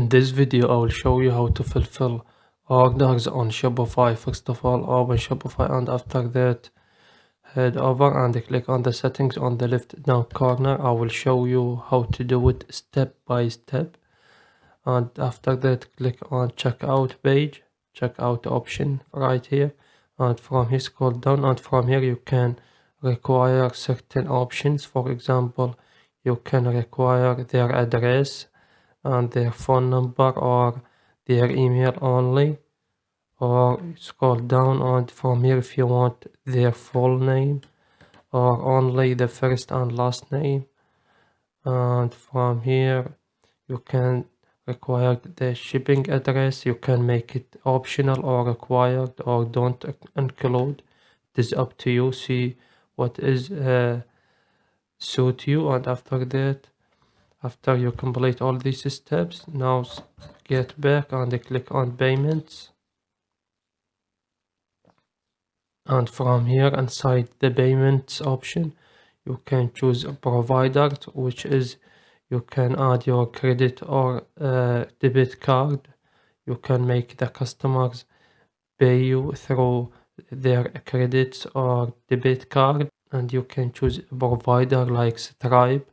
In this video, I will show you how to fulfill orders on Shopify. First of all, open Shopify and after that, head over and click on the settings on the left down corner. I will show you how to do it step by step. And after that, click on checkout page, checkout option right here. And from here, scroll down and from here you can require certain options. For example, you can require their address and their phone number or their email only, or scroll down and from here if you want their full name or only the first and last name. And from here you can require the shipping address. You can make it optional or required or don't include. It is up to you. See what is suit you. And after that, after you complete all these steps, now get back and click on payments. And from here inside the payments option, you can choose a provider, which is you can add your credit or debit card. You can make the customers pay you through their credits or debit card, and you can choose a provider like Stripe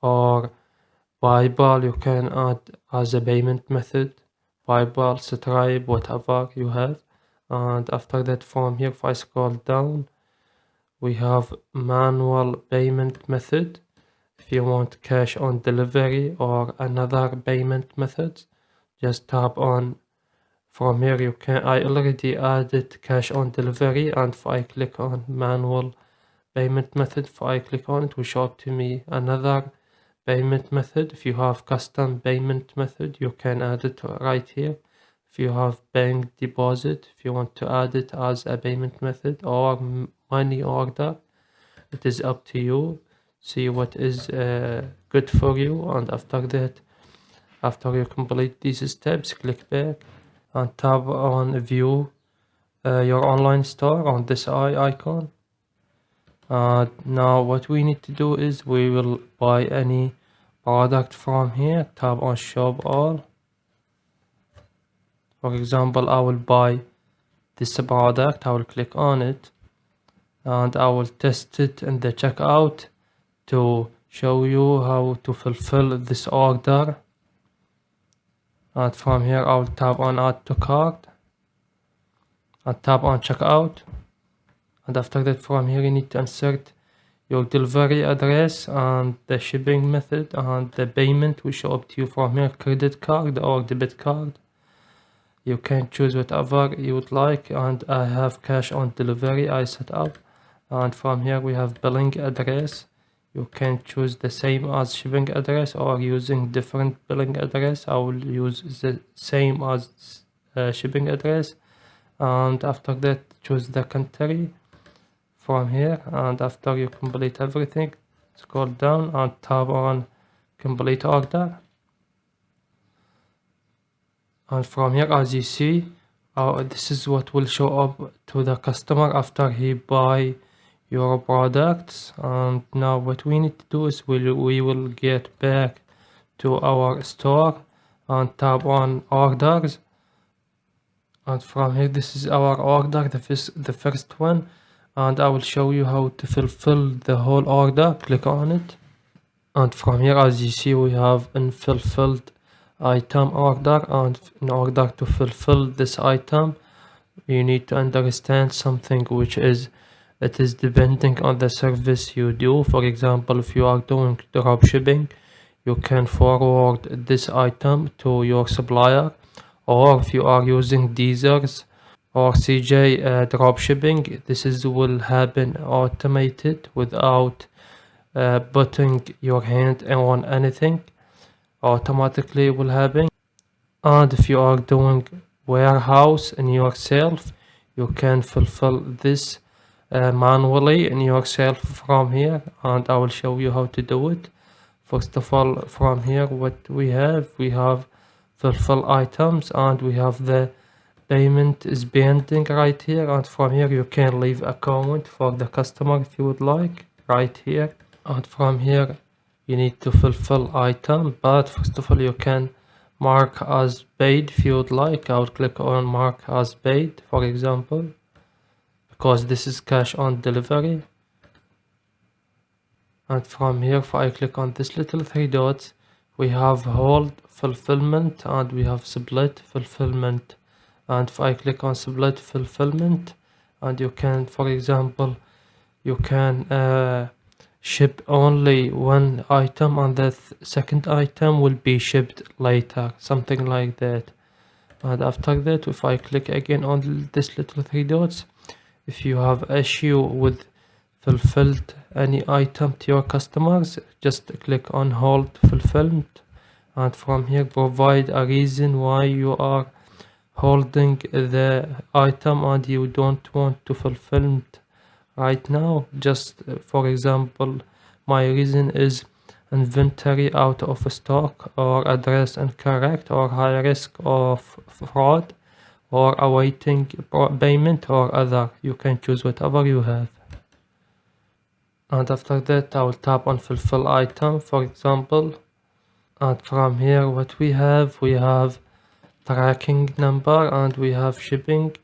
or PayPal. You can add as a payment method, PayPal, Stripe, whatever you have. And after that, from here, if I scroll down, we have manual payment method. If you want cash on delivery or another payment method, just tap on. From here you can, I already added cash on delivery, and if I click on manual payment method, if I click on it will show up to me another payment method. If you have custom payment method, you can add it right here. If you have bank deposit, if you want to add it as a payment method or money order, it is up to you. See what is good for you. And after that, after you complete these steps, click back and tap on view your online store on this eye icon. Now what we need to do is we will buy any product from here. Tap on shop all. For example, I will buy this product. I will click on it and I will test it in the checkout to show you how to fulfill this order. And from here I will tap on add to cart and tap on checkout. And after that, from here you need to insert your delivery address and the shipping method, and the payment will show up to you from here, credit card or debit card. You can choose whatever you would like, and I have cash on delivery I set up. And from here we have billing address. You can choose the same as shipping address or using different billing address. I will use the same as shipping address. And after that, choose the country from here. And after you complete everything, scroll down and tap on complete order. And from here, as you see, this is what will show up to the customer after he buy your products. And now what we need to do is we will get back to our store and tap on orders. And from here, this is our order, the first one, and I will show you how to fulfill the whole order. Click on it, and from here, as you see, we have unfulfilled item order. And in order to fulfill this item, you need to understand something, which is it is depending on the service you do. For example, if you are doing drop shipping, you can forward this item to your supplier, or if you are using Deezers or CJ drop shipping, this will happen automated without putting your hand on anything. Automatically will happen. And if you are doing warehouse in yourself, you can fulfill this manually in yourself from here, and I will show you how to do it. First of all, from here what we have fulfill items, and we have the payment is pending right here. And from here you can leave a comment for the customer if you would like right here. And from here you need to fulfill item, but first of all you can mark as paid. If you would like, I would click on mark as paid, for example, because this is cash on delivery. And from here, if I click on this little three dots, we have hold fulfillment and we have split fulfillment. And if I click on split fulfillment, and you can, for example, you can ship only one item and the second item will be shipped later, something like that. And after that, if I click again on this little three dots, if you have issue with fulfilled any item to your customers, just click on hold fulfillment, and from here provide a reason why you are holding the item and you don't want to fulfill it right now. Just for example, my reason is inventory out of stock, or address incorrect, or high risk of fraud, or awaiting payment, or other. You can choose whatever you have. And after that, I will tap on fulfill item, for example. And from here, what we have tracking number and we have shipping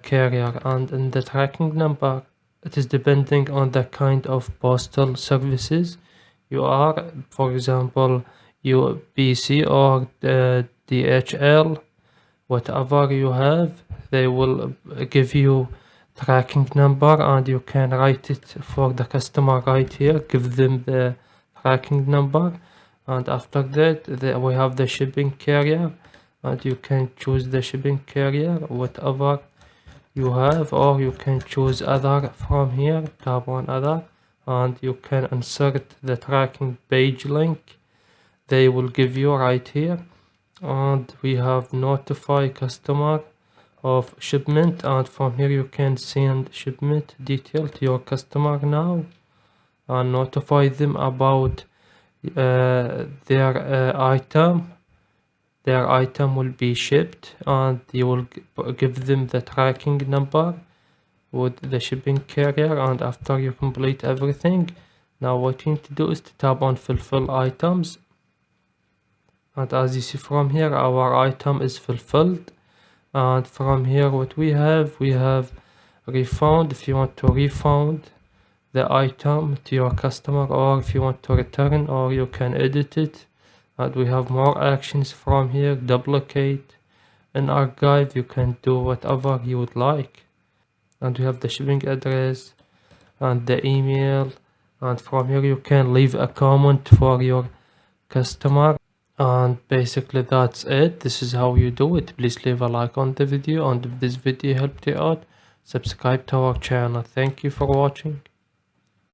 carrier. And in the tracking number, it is depending on the kind of postal services you are. For example, UPC or DHL, whatever you have, they will give you tracking number, and you can write it for the customer right here. Give them the tracking number, and after that we have the shipping carrier, and you can choose the shipping carrier whatever you have, or you can choose other from here. Tap on other, and you can insert the tracking page link they will give you right here. And we have notify customer of shipment, and from here you can send shipment detail to your customer now and notify them about their item. Their item will be shipped, and you will give them the tracking number with the shipping carrier. And after you complete everything, now what you need to do is to tap on fulfill items, and as you see from here, our item is fulfilled. And from here, what we have refund. If you want to refund the item to your customer, or if you want to return, or you can edit it. And we have more actions from here. Duplicate and archive, you can do whatever you would like. And we have the shipping address and the email, and from here you can leave a comment for your customer. And basically that's it. This is how you do it. Please leave a like on the video, and if this video helped you out, subscribe to our channel. Thank you for watching.